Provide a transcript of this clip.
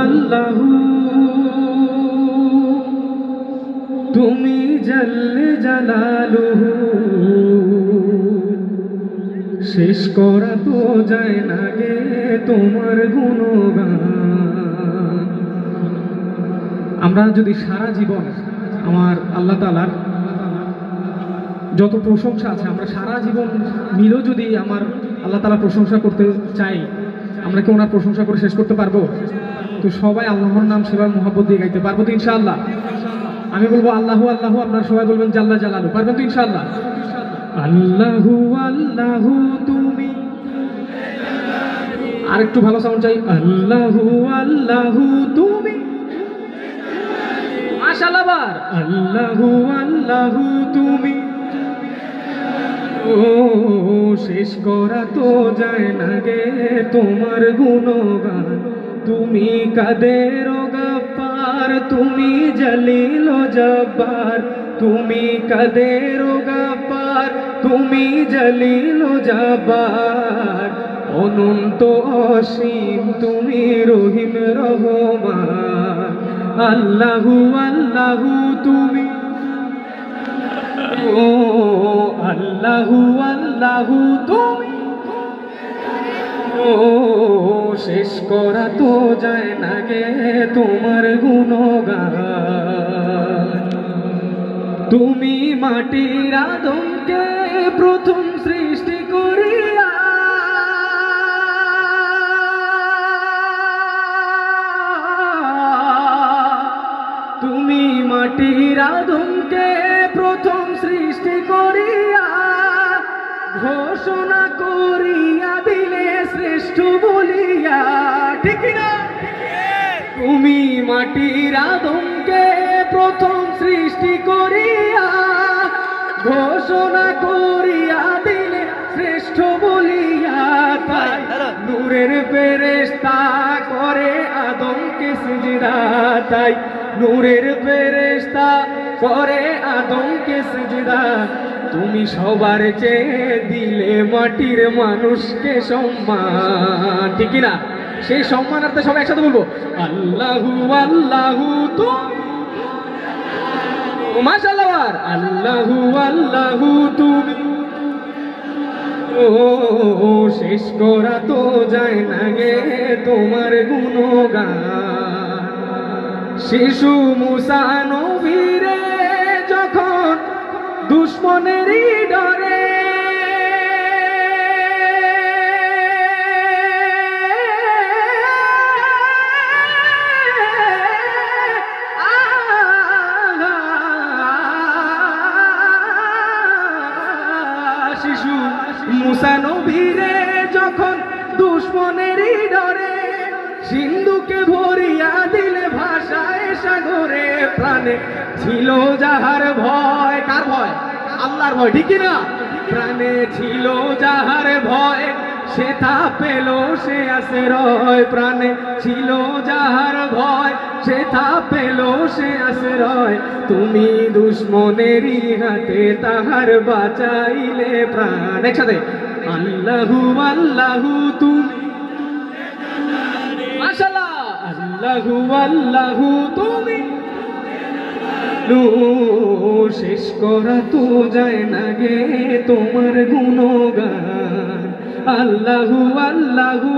আল্লাহু তুমি জাল্লে জালালুহু শেষ করা তো যায় না গে তোমার গুণগান। আমরা যদি সারা জীবন আমার আল্লাহ তাআলার যত প্রশংসা আছে আমরা সারা জীবন মিলেও যদি আমার আল্লাহ তাআলা প্রশংসা করতে চাই, আমরা কি ওনার প্রশংসা করে শেষ করতে পারবো? তো সবাই আল্লাহর নাম সেবার মোহাব্বত দিয়ে গাইতে পারবো তো ইনশাআল্লাহ? আমি বলবো আল্লাহু আল্লাহু, আপনারা সবাই বলবেন জাল্লা জালালু, পারবেন তো ইনশাআল্লাহ? আল্লাহু আল্লাহু তুমি, আর একটু ভালো সাউন্ড চাই। আল্লাহু আল্লাহু তুমি, মাশাআল্লাহ। বার আল্লাহু আল্লাহু তুমি, ও শেষ করা তো যায় না গে তোমার গুণগান। তুমি কাদের গাফার, তুমি জলিল জব্বার, তুমি কাদের গাফার, তুমি জলিল জব্বার, অনন্ত অসীম তুমি রহিম রহমান। আল্লাহু আল্লাহু তুমি, ও আল্লাহু আল্লাহু তুমি, ও শেষ করা তো যায় না গে তোমার গুণগান। তুমি মাটির আদমকে প্রথম সৃষ্টি করিয়া, তুমি মাটির আদমকে প্রথম সৃষ্টি করিয়া ঘোষণা করিয়া দিলে শ্রেষ্ঠ বলিয়া, ঠিক না? তুমি মাটির আদমকে প্রথম সৃষ্টি করিয়া ঘোষণা করিয়া দিলে শ্রেষ্ঠ বলিয়া, তাই নূরের ফেরেশতা করে আদমকে সিজদা, তাই নূরের ফেরেশতা করে আদমকে সিজদা। তুমি সবার চেয়ে দিলে মাটির মানুষকে সম্মান, ঠিক না? সেই সম্মানার্থে সবাই একসাথে বলবো আল্লাহু আল্লাহু তুমি, মাশাআল্লাহ। আল্লাহু আল্লাহু তুমি, ও শেষ করা তো যায় না গে তোমার গুণগান। শিশু মুসা নবীরে যখন দুশ্মনেরই ডরে শিশু মুসা নবীরে যখন দুশ্মনেরই ডরে সিন্ধুকে ভরিয়া দিলে ভাষায় সাগরে, প্রাণে ছিল যাহার ভয়, কার ভয়? আল্লাহর ভয়, ঠিক না? প্রাণে ছিল যাহার ভয় সে তা পেল সে আশ্রয়, প্রাণে ছিল যাহার ভয় সে তা পেল সে আশ্রয়। তুমি দুশ্মনেরই হাতে তাহার বাঁচাইলে প্রাণ। একসাথে আল্লাহু আল্লাহু তুমি, মাশাআল্লাহ। আল্লাহু আল্লাহু তুমি, শেষ করা তো যায় না গে তোমার গুণগান। আল্লাহু আল্লাহু